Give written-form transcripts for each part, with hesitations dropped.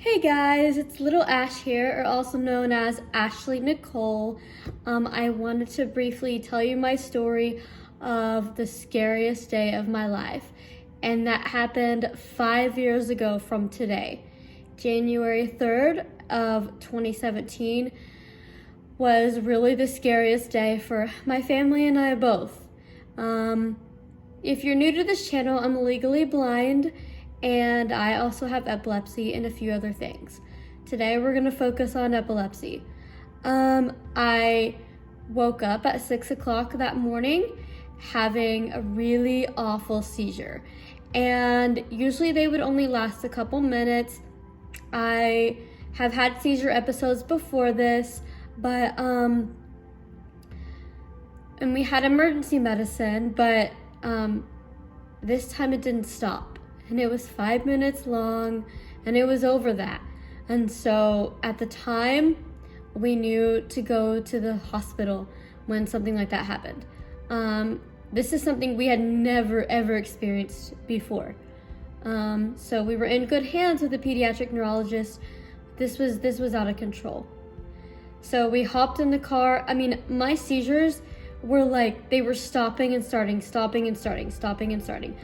Hey guys, it's Little Ash here, or also known as Ashley Nicole. I wanted to briefly tell you my story of the scariest day of my life, and that happened 5 years ago from today. January 3rd of 2017 was really the scariest day for my family and I both. If you're new to this channel, I'm legally blind, and I also have epilepsy and a few other things. Today we're gonna focus on epilepsy. I woke up at 6 o'clock that morning having a really awful seizure. And usually they would only last a couple minutes. I have had seizure episodes before this, but and we had emergency medicine, but this time it didn't stop. And it was 5 minutes long, and it was over that. And so at the time, we knew to go to the hospital when something like that happened. This is something we had never ever experienced before. So we were in good hands with the pediatric neurologist. This was out of control. So we hopped in the car. I mean, my seizures were like, they were stopping and starting, stopping and starting, stopping and starting.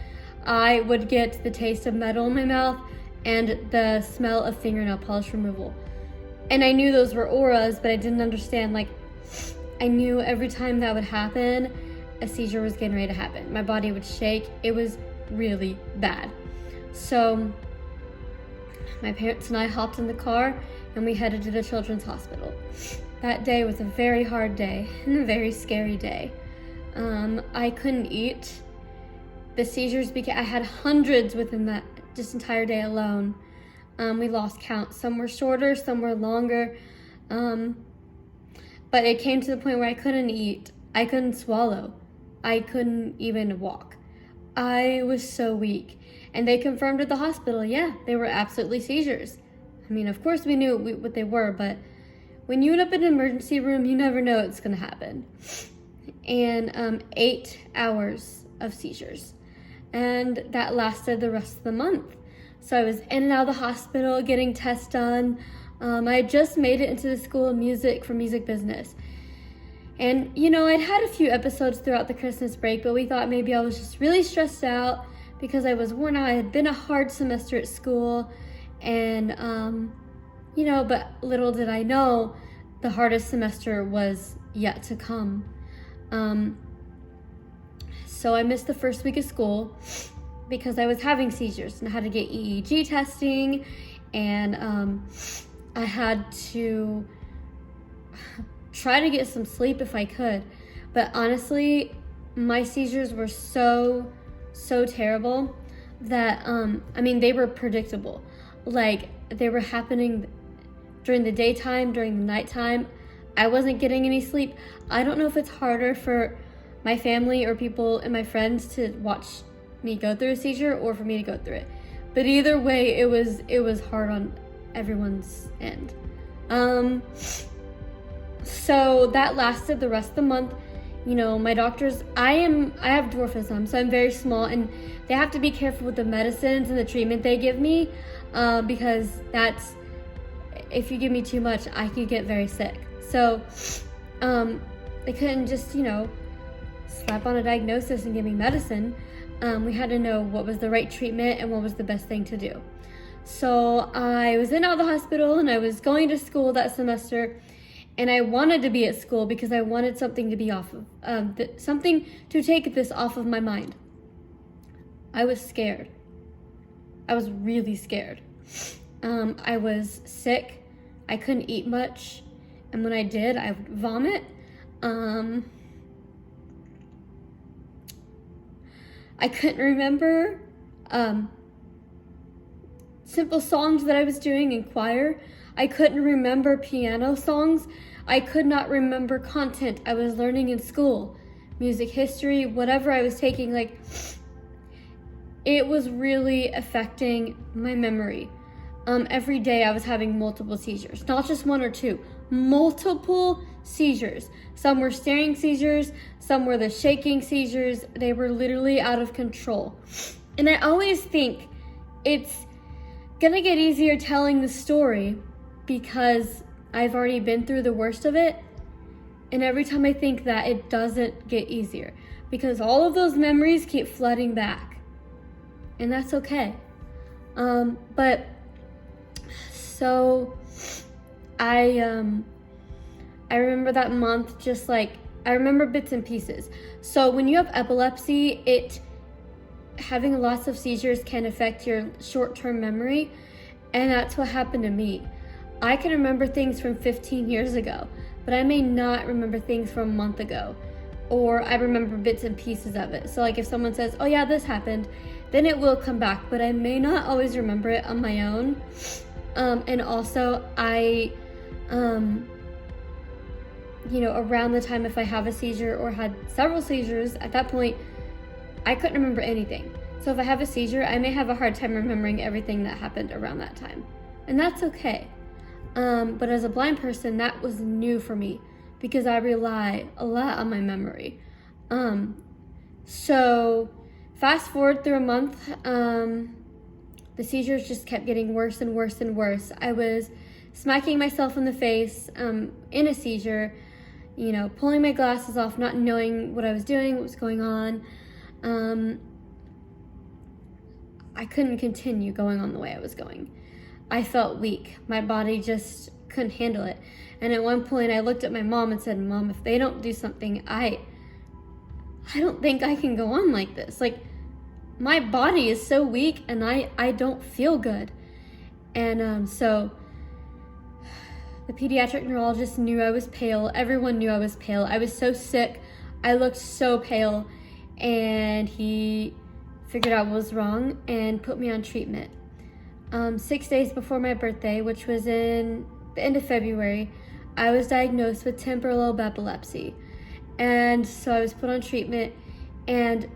I would get the taste of metal in my mouth and the smell of fingernail polish removal. And I knew those were auras, but I didn't understand. Like, I knew every time that would happen, a seizure was getting ready to happen. My body would shake. It was really bad. So my parents and I hopped in the car and we headed to the children's hospital. That day was a very hard day and a very scary day. I couldn't eat. The seizures I had hundreds within that just entire day alone. We lost count. Some were shorter, some were longer. But it came to the point where I couldn't eat. I couldn't swallow. I couldn't even walk. I was so weak. And they confirmed at the hospital, yeah, they were absolutely seizures. I mean, of course we knew what they were, but when you end up in an emergency room, you never know what's gonna happen. And 8 hours of seizures. And that lasted the rest of the month. So I was in and out of the hospital getting tests done. I had just made it into the School of Music for music business. And you know, I'd had a few episodes throughout the Christmas break, but we thought maybe I was just really stressed out because I was worn out. It had been a hard semester at school. And, you know, but little did I know, the hardest semester was yet to come. So I missed the first week of school because I was having seizures and I had to get EEG testing, and I had to try to get some sleep if I could. But honestly, my seizures were so terrible that, I mean, they were predictable. Like, they were happening during the daytime, during the nighttime. I wasn't getting any sleep. I don't know if it's harder for my family or people and my friends to watch me go through a seizure or for me to go through it. But either way, it was hard on everyone's end. So that lasted the rest of the month. You know, my doctors, I have dwarfism, so I'm very small, and they have to be careful with the medicines and the treatment they give me, because if you give me too much, I could get very sick. So they couldn't just, you know, slap on a diagnosis and give me medicine. We had to know what was the right treatment and what was the best thing to do. So I was in and out of the hospital, and I was going to school that semester, and I wanted to be at school because I wanted something to be off of, something to take this off of my mind. I was scared. I was really scared. I was sick. I couldn't eat much, and when I did, I would vomit. I couldn't remember simple songs that I was doing in choir. I couldn't remember piano songs. I could not remember content I was learning in school, music history, whatever I was taking. Like, it was really affecting my memory. Every day I was having multiple seizures, not just one or two, multiple seizures. Some were staring seizures, some were the shaking seizures. They were literally out of control. And I always think it's gonna get easier telling the story because I've already been through the worst of it. And every time I think that, it doesn't get easier because all of those memories keep flooding back. And that's okay. But so I remember that month, just like, I remember bits and pieces. So when you have epilepsy, having lots of seizures can affect your short-term memory, and that's what happened to me. I can remember things from 15 years ago, but I may not remember things from a month ago, or I remember bits and pieces of it. So like if someone says, oh yeah, this happened, then it will come back, but I may not always remember it on my own. And also around the time if I have a seizure or had several seizures, at that point, I couldn't remember anything. So if I have a seizure, I may have a hard time remembering everything that happened around that time. And that's okay. But as a blind person, that was new for me because I rely a lot on my memory. So fast forward through a month, the seizures just kept getting worse and worse and worse. I was smacking myself in the face in a seizure, pulling my glasses off, not knowing what I was doing, what was going on. I couldn't continue going on the way I was going. I felt weak. My body just couldn't handle it. And at one point I looked at my mom and said, Mom, if they don't do something, I don't think I can go on like this. Like, my body is so weak and I don't feel good. And so the pediatric neurologist knew I was pale. Everyone knew I was pale. I was so sick. I looked so pale. And he figured out what was wrong and put me on treatment. 6 days before my birthday, which was in the end of February, I was diagnosed with temporal lobe epilepsy. And so I was put on treatment. And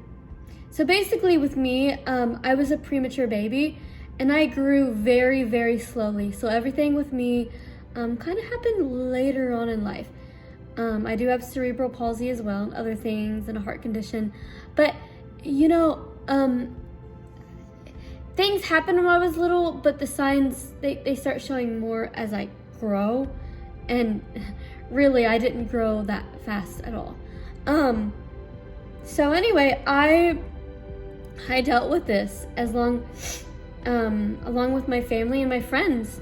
so basically with me, I was a premature baby and I grew very, very slowly. So everything with me kind of happened later on in life. I do have cerebral palsy as well and other things and a heart condition. But, things happened when I was little, but the signs, they start showing more as I grow. And really, I didn't grow that fast at all. So anyway, I dealt with this along with my family and my friends.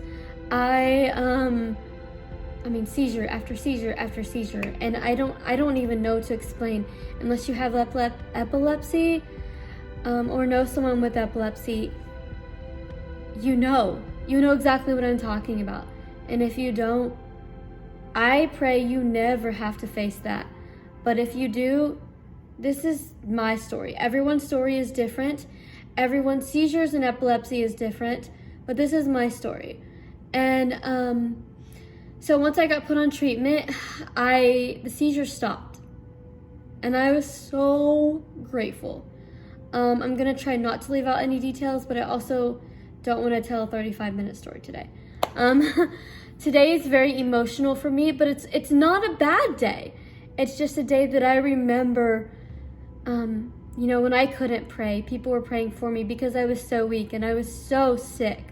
Seizure after seizure after seizure, and I don't even know to explain unless you have epilepsy, or know someone with epilepsy. You know exactly what I'm talking about, and if you don't, I pray you never have to face that. But if you do, this is my story. Everyone's story is different. Everyone's seizures and epilepsy is different, but this is my story. And so once I got put on treatment, the seizures stopped. And I was so grateful. I'm gonna try not to leave out any details, but I also don't want to tell a 35-minute story today. Today is very emotional for me, but it's not a bad day. It's just a day that I remember, when I couldn't pray, people were praying for me because I was so weak and I was so sick.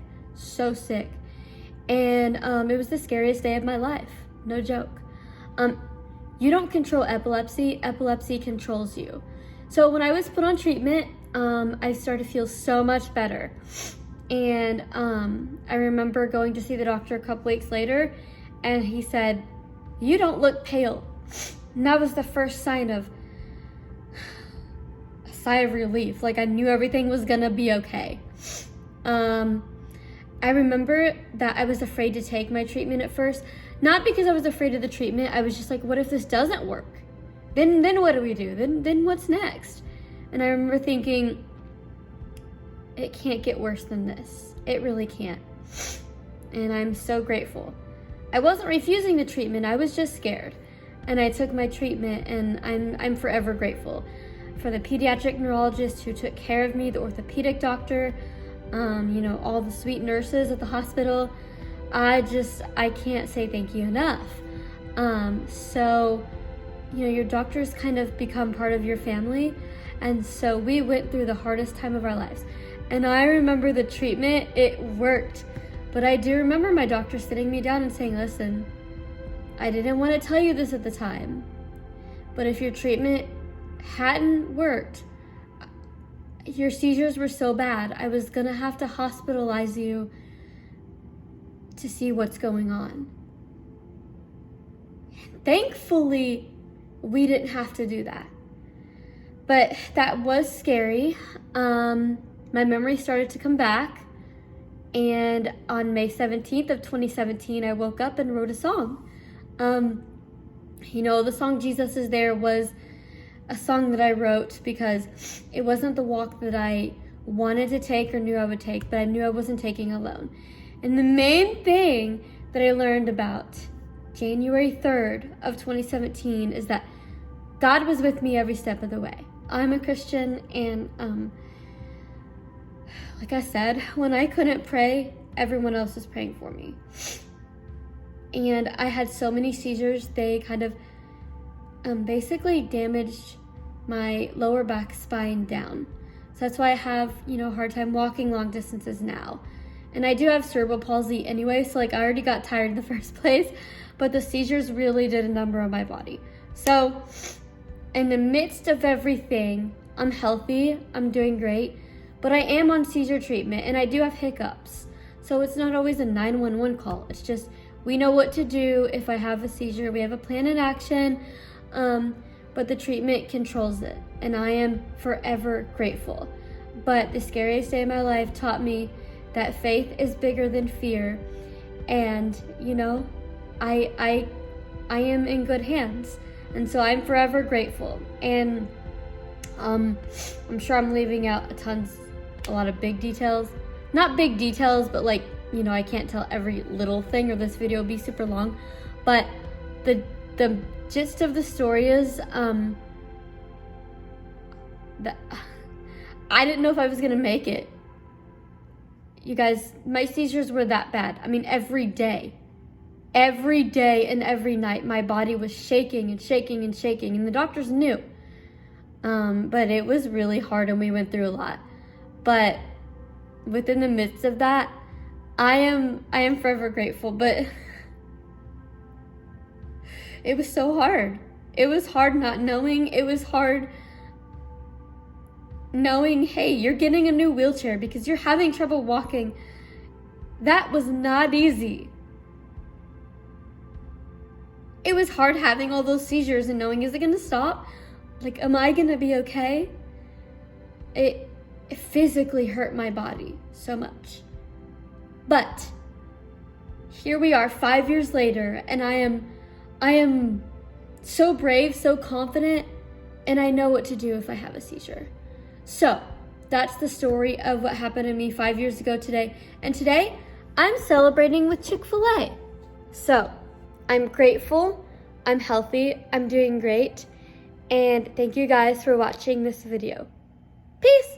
And it was the scariest day of my life, no joke. You don't control epilepsy, epilepsy controls you. So when I was put on treatment, I started to feel so much better. And I remember going to see the doctor a couple weeks later, and he said, "You don't look pale." And that was the first sign of a sigh of relief. Like, I knew everything was gonna be okay. I remember that I was afraid to take my treatment at first. Not because I was afraid of the treatment. I was just like, what if this doesn't work? Then what do we do? Then what's next? And I remember thinking, it can't get worse than this. It really can't. And I'm so grateful. I wasn't refusing the treatment. I was just scared. And I took my treatment, and I'm forever grateful for the pediatric neurologist who took care of me, the orthopedic doctor, all the sweet nurses at the hospital. I can't say thank you enough. Your doctors kind of become part of your family. And so we went through the hardest time of our lives. And I remember the treatment, it worked. But I do remember my doctor sitting me down and saying, listen, I didn't want to tell you this at the time, but if your treatment hadn't worked, your seizures were so bad, I was gonna have to hospitalize you to see what's going on. Thankfully, we didn't have to do that. But that was scary. My memory started to come back. And on May 17th of 2017, I woke up and wrote a song. The song Jesus Is There was a song that I wrote because it wasn't the walk that I wanted to take or knew I would take, but I knew I wasn't taking alone. And the main thing that I learned about January 3rd of 2017 is that God was with me every step of the way. I'm a Christian, and like I said, when I couldn't pray, everyone else was praying for me. And I had so many seizures, they kind of basically damaged my lower back spine down. So that's why I have, a hard time walking long distances now. And I do have cerebral palsy anyway, so I already got tired in the first place, but the seizures really did a number on my body. So in the midst of everything, I'm healthy, I'm doing great, but I am on seizure treatment and I do have hiccups. So it's not always a 911 call. It's just, we know what to do if I have a seizure. We have a plan in action, but the treatment controls it. And I am forever grateful. But the scariest day of my life taught me that faith is bigger than fear. And, I am in good hands. And so I'm forever grateful. And I'm sure I'm leaving out a lot of big details. Not big details, but I can't tell every little thing or this video will be super long. But the gist of the story is that I didn't know if I was gonna make it. You guys, my seizures were that bad. I mean, every day and every night, my body was shaking and shaking and shaking, and the doctors knew. But it was really hard, and we went through a lot. But within the midst of that, I am forever grateful. But it was so hard. It was hard not knowing. It was hard knowing, hey, you're getting a new wheelchair because you're having trouble walking. That was not easy. It was hard having all those seizures and knowing, is it gonna stop? Am I gonna be okay? It physically hurt my body so much. But here we are 5 years later, and I am so brave, so confident, and I know what to do if I have a seizure. So that's the story of what happened to me 5 years ago today. And today I'm celebrating with Chick-fil-A. So I'm grateful, I'm healthy, I'm doing great, and thank you guys for watching this video. Peace!